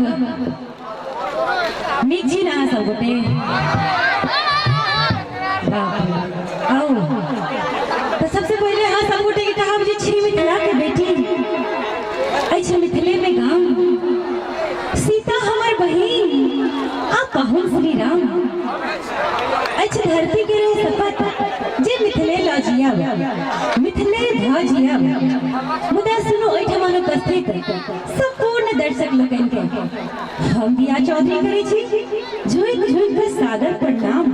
तब नीक छी ना सब गोटे आओ तो सबसे पहले हाँ सब गोटे के कहब जे छी मिथिला के बेटी अछि मिथिले में गाम सीता हमर बहिन आ पाहुन श्री राम अछि धरती के रे सपत जे मिथिले लजिया मिथिले भजिया मुदा सुनो ओठमान उपस्थित संपूर्ण दर्शक लोगन के हम दिया चौधरी करे छी झुक झुक के सादर प्रणाम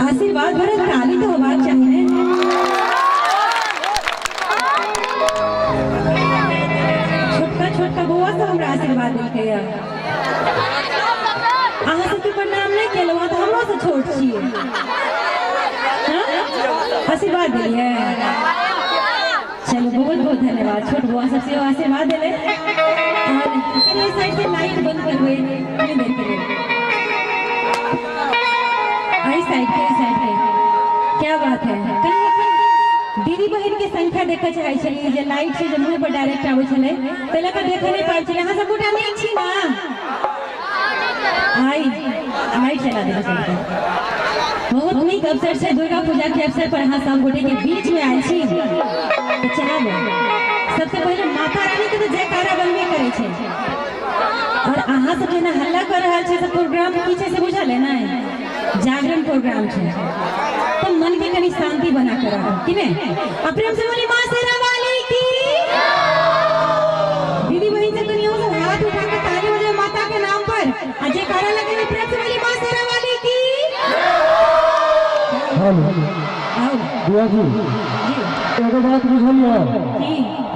आशीर्वाद भरत ताली तो होबाक चाहिए छोटका छोटका बउआ से हमरा आशीर्वाद देलकै अहाँ सबके प्रणाम नहीं केलहुँ तो हमरो से छोट छियै आशीर्वाद दिलिए चलो बहुत बहुत धन्यवाद छोट बुआ सबसे आशीर्वाद दिले और ये साइड से लाइट बंद करवे नहीं देते आई साइड के क्या बात है कहीं दीदी बहन के संख्या देखा चाहे चलिए जे लाइट से जब मुंह पर डायरेक्ट आवे चले पहले का देखे नहीं पाए चले हां सब गोटा नहीं छी ना आई लाइट चला दे चलते बहुत नीक अवसर से दुर्गा पूजा के अवसर पर हाँ सब गोटे के बीच में आयल छी तो चला दे सबसे पहले माता रानी के तो जयकारा बनबे करे छे और अहाँ सब जेना हल्ला कर रहल छे सब प्रोग्राम पीछे से बुझल है ना जागरण प्रोग्राम छे तो मन के कनी शांति बना कर रखो कि ने प्रेम से बोली मां शेरा वाली की दीदी बहन से कनी हो हाथ उठा के ताली बजाओ माता के नाम पर जयकारा लगे प्रेम से बोली मां शेरा वाली की हेलो आओ बुआ जी एगो बात बुझलिए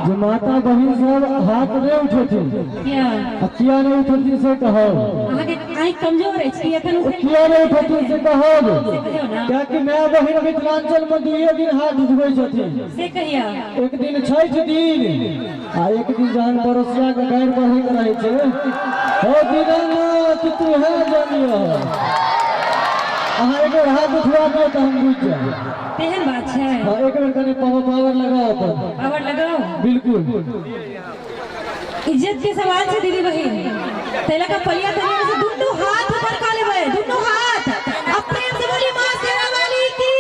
जो माता बहन सब हाथ नहीं उठेथिन किया नहीं उठेथिन से कहो आई कमजोर है एखन किया नहीं उठेथिन से कहो क्या कि मैं बहन मिथिलांचल में दुइये दिन हाथ उठबै छथिन से कहिया एक दिन छठ दिन आ एक दिन जहन बरसिया के गायर बढ़ैत रहे छै हो दीनानाथ तू है जानियो अहाँ एक बार हाथ उठवा दियो तो हम बुझ जाए तेहन बात है हां एक बार कने पावर लगाओ अपन पावर लगाओ बिल्कुल इज्जत के सवाल से दीदी बहन तेला का पलिया तने से दोनों हाथ ऊपर का लेबे दोनों हाथ अब प्रेम से बोली मां शेरा वाली की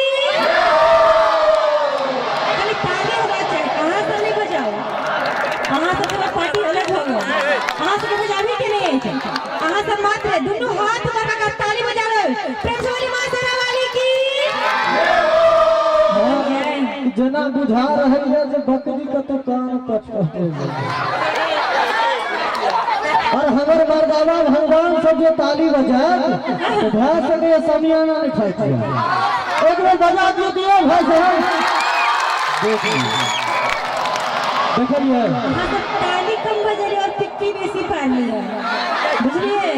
खाली ताली होगा चाहिए कहां से नहीं बजाओ कहां से पूरा पार्टी अलग हो गया कहां से बजावी के नहीं कहां से मात्र दोनों हाथ ऊपर का ताली बजा लो प्रेम से बोली मां शेरा वाली की जना बुझा रहे है जो बकरी का तो कान पछपे और हमर मर्दाना भगवान सब जो ताली बजाए तो भाई सके समियाना नहीं खाई एक बार बजा दियो भाई साहब देखिए ताली कम बजली और टिक्की बेसी पाली है बुझलिए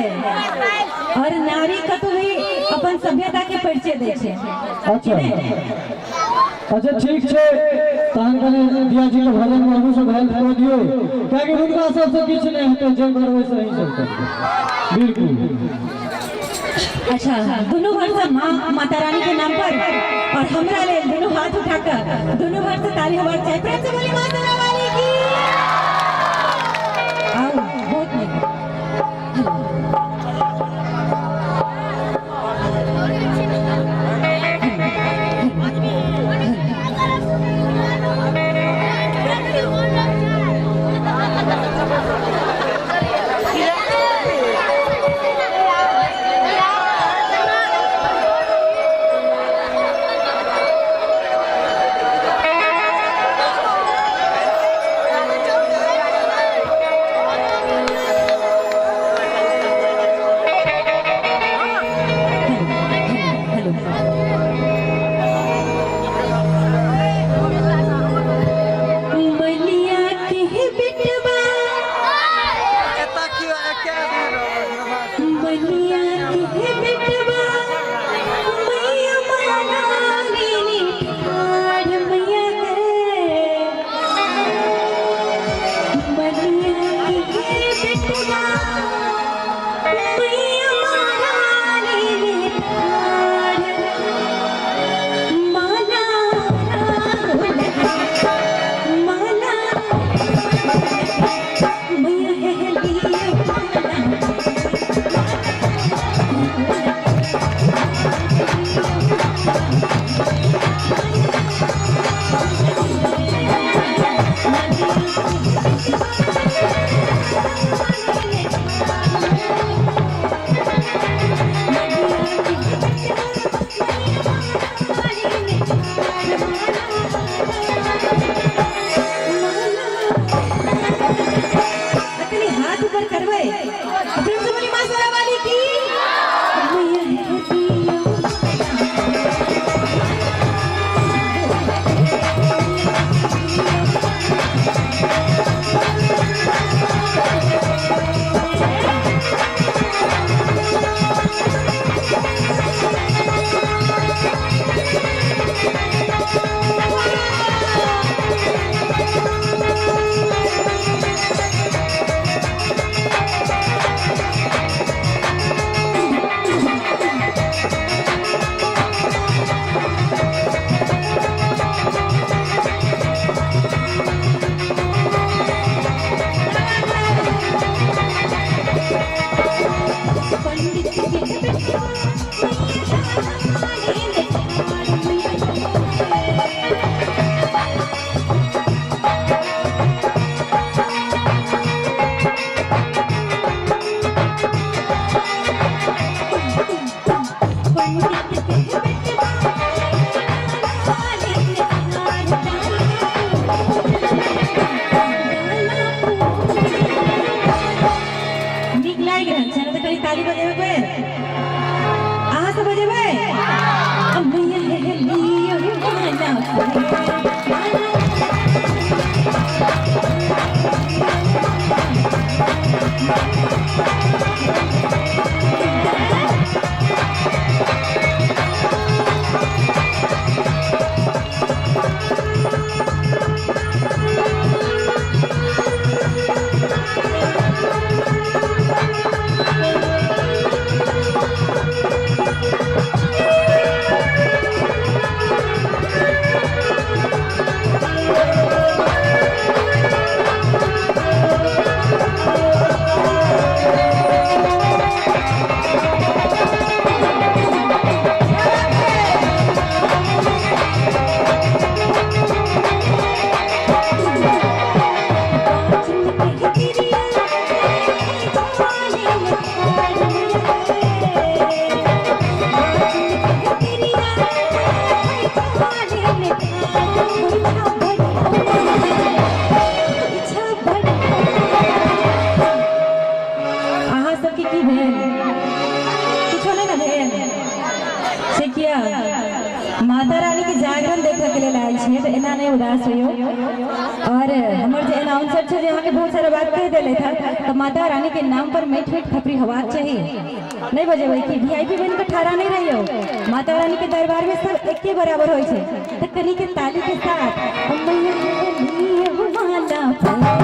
और नारी का तो भी अपन सभ्यता के परिचय दे छे अच्छा ठीक है तहन कने दिया जी के भजन में हमहु सब हेल्प कर दियो काहे कि उनका सबसे किछ नहीं हटे जब करवे सही सब कर बिल्कुल अच्छा दोनों भर से माता रानी के नाम पर और हमरा ले दोनों हाथ उठाकर दोनों भर से ताली होबाक चाहिए प्रेम से बोली माता वाली की आओ बहुत नहीं बाउंसर छे यहाँ के बहुत सारा बात कह देले था तो माता रानी के नाम पर मीठ मीठ खपरी हवा चाहिए नहीं बजे भाई की वीआईपी बन के ठहरा नहीं रही हो। माता रानी के दरबार में सब एक के बराबर होई छे। तो कनी के ताली के साथ मैया लिए माला